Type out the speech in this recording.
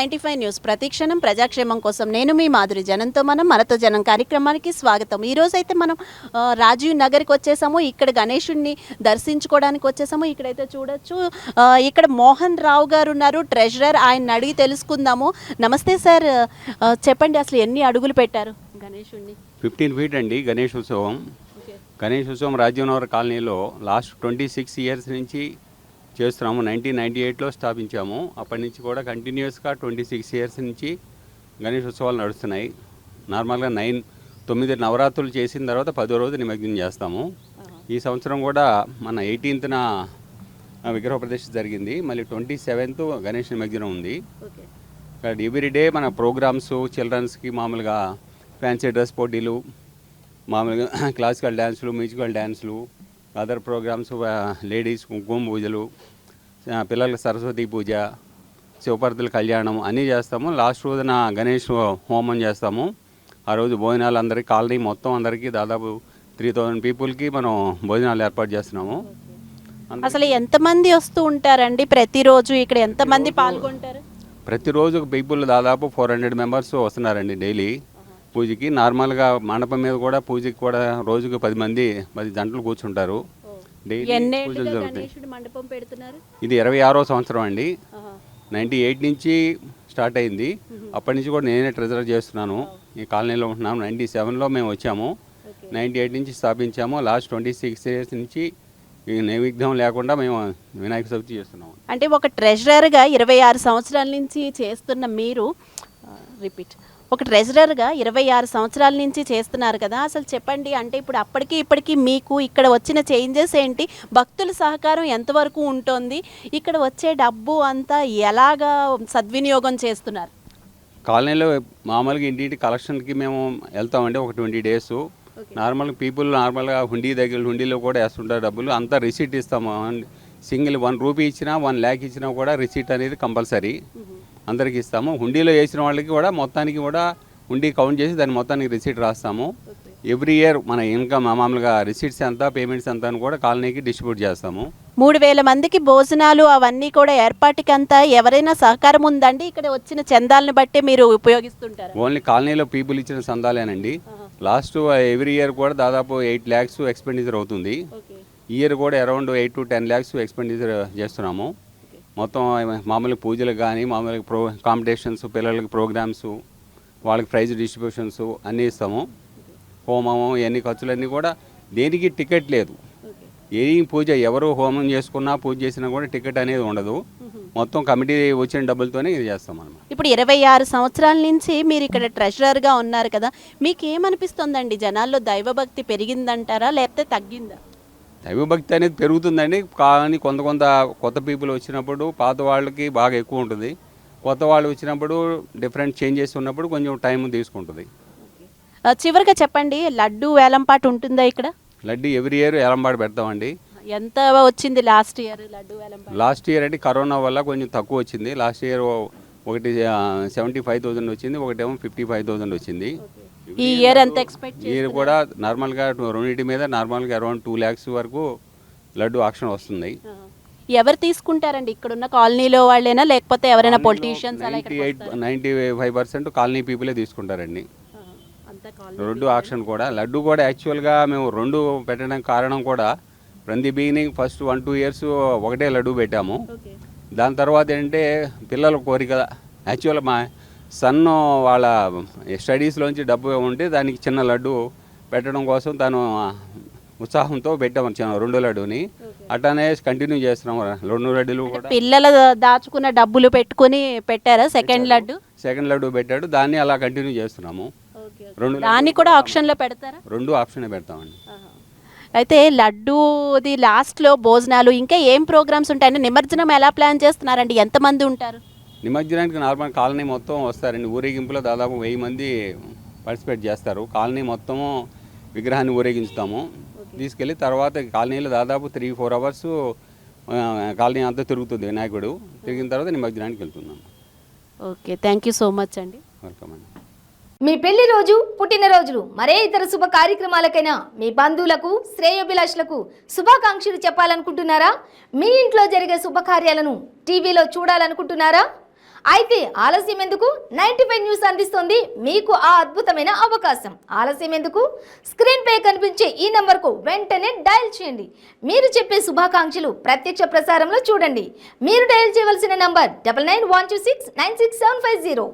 95 news ప్రతిక్షణం ప్రజాక్షేమం కోసం నేను మీ మాధురి. జనంతో మనతో జనం కార్యక్రమానికి స్వాగతం. ఈరోజు అయితే మనం రాజీవ్ నగర్కి వచ్చేసాము. ఇక్కడ గణేశుడిని దర్శించుకోవడానికి వచ్చేసాము. ఇక్కడైతే చూడొచ్చు, ఇక్కడ మోహన్ రావు గారు ఉన్నారు, ట్రెజరర్. ఆయన అడిగి తెలుసుకుందాము. నమస్తే సార్, చెప్పండి అసలు ఎన్ని అడుగులు పెట్టారు గణేశుడిని? 15 ఫీట్ అండి గణేష్ ఉత్సవం. గణేష్ ఉత్సవం రాజీవ్ నగర్ కాలనీలో లాస్ట్ 26 ఇయర్స్ నుంచి చేస్తున్నాము. 1998లో స్థాపించాము. అప్పటి నుంచి కూడా కంటిన్యూస్గా 26 ఇయర్స్ నుంచి గణేష్ ఉత్సవాలు నడుస్తున్నాయి. నార్మల్గా 9 నవరాత్రులు చేసిన తర్వాత 10వ రోజు నిమజ్జనం చేస్తాము. ఈ సంవత్సరం కూడా మన 18న విగ్రహ ప్రతిష్ఠ జరిగింది. మళ్ళీ 27th గణేష్ నిమజ్జనం ఉంది. ఎవ్రీడే మన ప్రోగ్రామ్స్, చిల్డ్రన్స్కి మామూలుగా ఫ్యాన్సీ డ్రెస్ పోటీలు, మామూలుగా క్లాసికల్ డ్యాన్సులు, మ్యూజికల్ డ్యాన్సులు, అదర్ ప్రోగ్రామ్స్, లేడీస్ కుంకుమ పూజలు, పిల్లలకి సరస్వతి పూజ, శివపార్వతుల కళ్యాణం అన్నీ చేస్తాము. లాస్ట్ రోజున గణేష్ హోమం చేస్తాము. ఆ రోజు భోజనాలు అందరికీ, కాలనీ మొత్తం అందరికీ దాదాపు 3000 పీపుల్కి మనం భోజనాలు ఏర్పాటు చేస్తున్నాము. అసలు ఎంతమంది వస్తూ ఉంటారండి ప్రతిరోజు? ఇక్కడ ఎంతమంది పాల్గొంటారు? ప్రతిరోజు పీపుల్ దాదాపు 400 మెంబర్స్ వస్తున్నారండి డైలీ పూజకి. నార్మల్గా మండపం మీద కూడా పూజకి కూడా రోజుకు 10 జంటలు కూర్చుంటారు. డైలీ పూజలు జరుగుతాయి. ఇది 26వ సంవత్సరం అండి. 98 నుంచి స్టార్ట్ అయింది. అప్పటి నుంచి కూడా నేనే ట్రెజరర్ చేస్తున్నాను. ఈ కాలనీలో ఉంటున్నాము. 97లో మేము వచ్చాము. 98 నుంచి స్థాపించాము. లాస్ట్ 26 ఇయర్స్ నుంచి ఈ నైవేద్యం లేకుండా మేము వినాయక చవితి చేస్తున్నాము. అంటే ఒక ట్రెజరర్గా 26 సంవత్సరాల నుంచి చేస్తున్న మీరు, ఒక ట్రెజరర్గా 26 సంవత్సరాల నుంచి చేస్తున్నారు కదా, అసలు చెప్పండి. అంటే ఇప్పుడు అప్పటికి ఇప్పటికీ మీకు ఇక్కడ వచ్చిన చేంజెస్ ఏంటి? భక్తుల సహకారం ఎంతవరకు ఉంటుంది? ఇక్కడ వచ్చే డబ్బు అంతా ఎలాగా సద్వినియోగం చేస్తున్నారు? కాలనీలో మామూలుగా ఇంటి కలెక్షన్కి మేము వెళ్తామండి. ఒక 20 డేస్. నార్మల్గా పీపుల్ నార్మల్గా హుండీలో కూడా వేస్తుంటారు డబ్బులు. అంతా రిసీట్ ఇస్తాము. సింగిల్ 1 రూపీ ఇచ్చినా 1 lakh ఇచ్చినా కూడా రిసీట్ అనేది కంపల్సరీ అందరికి ఇస్తాము. హుండీలో వేసిన వాళ్ళకి కూడా మొత్తానికి కూడా హుండీ కౌంట్ చేసి దాని మొత్తానికి రిసీట్ రాస్తాము. ఎవ్రీ ఇయర్ మన ఇన్కమ్ మామూలుగా రిసీట్స్ ఎంత, పేమెంట్స్ ఎంత అని కూడా కాలనీకి డిస్ట్రిబ్యూట్ చేస్తాము. 3000 మందికి భోజనాలు అవన్నీ కూడా ఏర్పాటుకంతా ఎవరైనా సహకారం ఉందండి? ఇక్కడ వచ్చిన చందాలను బట్టి మీరు ఉపయోగిస్తుంటారు? ఓన్లీ కాలనీలో పీపుల్ ఇచ్చిన చందాలేనండి. లాస్ట్ ఎవ్రీ ఇయర్ కూడా దాదాపు 8 lakhs ఎక్స్పెండిచర్ అవుతుంది. ఈ ఇయర్ కూడా అరౌండ్ 8 to 10 lakhs ఎక్స్పెండిచర్ చేస్తున్నాము. మొత్తం మామూలు పూజలకు కానీ, మామూలుగా కాంపిటీషన్స్, పిల్లలకి ప్రోగ్రామ్స్, వాళ్ళకి ప్రైజ్ డిస్ట్రిబ్యూషన్స్ అన్నీ ఇస్తాము. హోమము ఇవన్నీ ఖర్చులన్నీ కూడా దేనికి టికెట్ లేదు. ఏ పూజ ఎవరు హోమం చేసుకున్నా పూజ చేసినా కూడా టికెట్ అనేది ఉండదు. మొత్తం కమిటీ వచ్చిన డబ్బులతోనే ఇది చేస్తాం మనం. ఇప్పుడు 26 సంవత్సరాల నుంచి మీరు ఇక్కడ ట్రెజరర్గా ఉన్నారు కదా, మీకు ఏమనిపిస్తుందండి? జనాల్లో దైవభక్తి పెరిగిందంటారా లేకపోతే తగ్గిందా? దైవభక్తి అనేది పెరుగుతుందండి. కానీ కొంత కొత్త పీపుల్ వచ్చినప్పుడు పాత వాళ్ళకి బాగా ఎక్కువ ఉంటుంది. కొత్త వాళ్ళు వచ్చినప్పుడు డిఫరెంట్ చేంజెస్ ఉన్నప్పుడు కొంచెం టైం తీసుకుంటుంది. చివరిగా చెప్పండి, లడ్డు వేలంపాటు ఉంటుందా ఇక్కడ? లడ్డు ఎవ్రీ ఇయర్ వేలంపాటు పెడతామండి. ఎంత వచ్చింది లాస్ట్ ఇయర్ లడ్డు వేలంపాటు? లాస్ట్ ఇయర్ అంటే కరోనా వల్ల కొంచెం తక్కువ వచ్చింది. లాస్ట్ ఇయర్ ఒకటి 75,000 వచ్చింది, ఒకటేమో 55,000 వచ్చింది. ఈ ఇయర్ ఎంత ఎక్స్పెక్ట్? ఈ ఇయర్ కూడా నార్మల్గా రెండింటి మీద నార్మల్గా అరౌండ్ 2 lakhs వరకు లడ్డు ఆక్షన్ వస్తుంది. ఎవరు తీసుకుంటారండి? ఇక్కడ ఉన్న కాలనీలో వాళ్ళేనా లేకపోతే ఎవరైనా పొలిటీషియన్స్? 95% కాలనీ పీపులే తీసుకుంటారండి. రెండు ఆక్షన్ కూడా. లడ్డు కూడా యాక్చువల్గా మేము 2 పెట్టడానికి కారణం కూడా from the beginning first 1-2 years ఒకటే లడ్డు పెట్టాము. దాని తర్వాత ఏంటంటే పిల్లల కోరిక. యాక్చువల్గా మా సన్ వాళ్ళ స్టడీస్లోంచి డబ్బు ఉంటే దానికి చిన్న లడ్డు పెట్టడం కోసం తను ఉత్సాహంతో పెట్టాము 2 లడ్డుని. అట్లానే కంటిన్యూ చేస్తున్నాము. 2 లడ్డులు కూడా పిల్లలు దాచుకున్న డబ్బులు పెట్టుకుని పెట్టారా? సెకండ్ లడ్డు పెట్టాడు. దాన్ని అలా కంటిన్యూ చేస్తున్నాము. దాన్ని కూడా ఆప్షన్లో పెడతారా? 2 ఆప్షన్లో పెడతామండి. అయితే లడ్డూది లాస్ట్లో భోజనాలు ఇంకా ఏం ప్రోగ్రామ్స్ ఉంటాయండి? నిమజ్జనం ఎలా ప్లాన్ చేస్తున్నారండి? ఎంతమంది ఉంటారు నిమజ్జనానికి? నార్మల్ కాలనీ మొత్తం వస్తారండి. ఊరేగింపులో దాదాపు 1000 మంది పార్టిసిపేట్ చేస్తారు. కాలనీ మొత్తము విగ్రహాన్ని ఊరేగించుతాము. తీసుకెళ్ళి తర్వాత కాలనీలో దాదాపు 3-4 hours కాలనీ అంతా తిరుగుతుంది వినాయకుడు. తిరిగిన తర్వాత నిమజ్జనానికి వెళ్తున్నాం. Okay, thank you so much అండి. వెల్కమ్ అండి. మీ పెళ్లి రోజు, పుట్టినరోజులు, మరే ఇతర శుభ కార్యక్రమాలకైనా మీ బంధువులకు, శ్రేయోభిలాషులకు శుభాకాంక్షలు చెప్పాలనుకుంటున్నారా? మీ ఇంట్లో జరిగే శుభకార్యాలను టీవీలో చూడాలనుకుంటున్నారా? అయితే ఆలస్యం ఎందుకు? 95 న్యూస్ అందిస్తుంది మీకు ఆ అద్భుతమైన అవకాశం. ఆలస్యం ఎందుకు? స్క్రీన్ పై కనిపించే ఈ నంబర్కు వెంటనే డయల్ చేయండి. మీరు చెప్పే శుభాకాంక్షలు ప్రత్యక్ష ప్రసారంలో చూడండి. మీరు డయల్ చేయవలసిన నంబర్ 9912696750.